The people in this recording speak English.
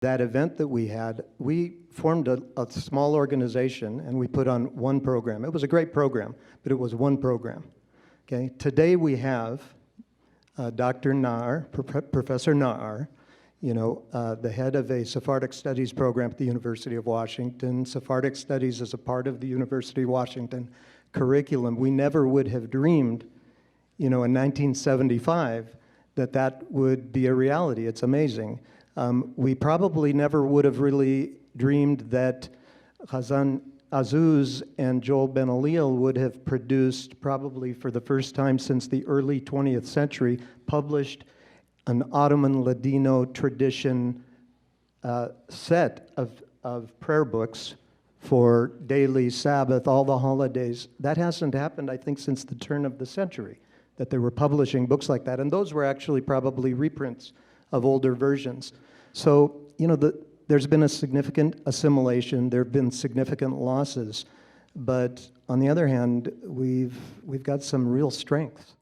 that event that we had, we formed a small organization and we put on one program. It was a great program, but it was one program. Okay. Today we have Dr. Naar, Professor Naar, the head of a Sephardic Studies program at the University of Washington. Sephardic Studies is a part of the University of Washington curriculum. We never would have dreamed, in 1975, that would be a reality. It's amazing. We probably never would have really dreamed that Hazan Azuz and Joel Ben Alil would have produced, probably for the first time since the early 20th century, published an Ottoman Ladino tradition set of prayer books for daily Sabbath, all the holidays. That hasn't happened, I think, since the turn of the century, that they were publishing books like that. And those were actually probably reprints of older versions. So, there's been a significant assimilation, there have been significant losses, but on the other hand, we've got some real strengths.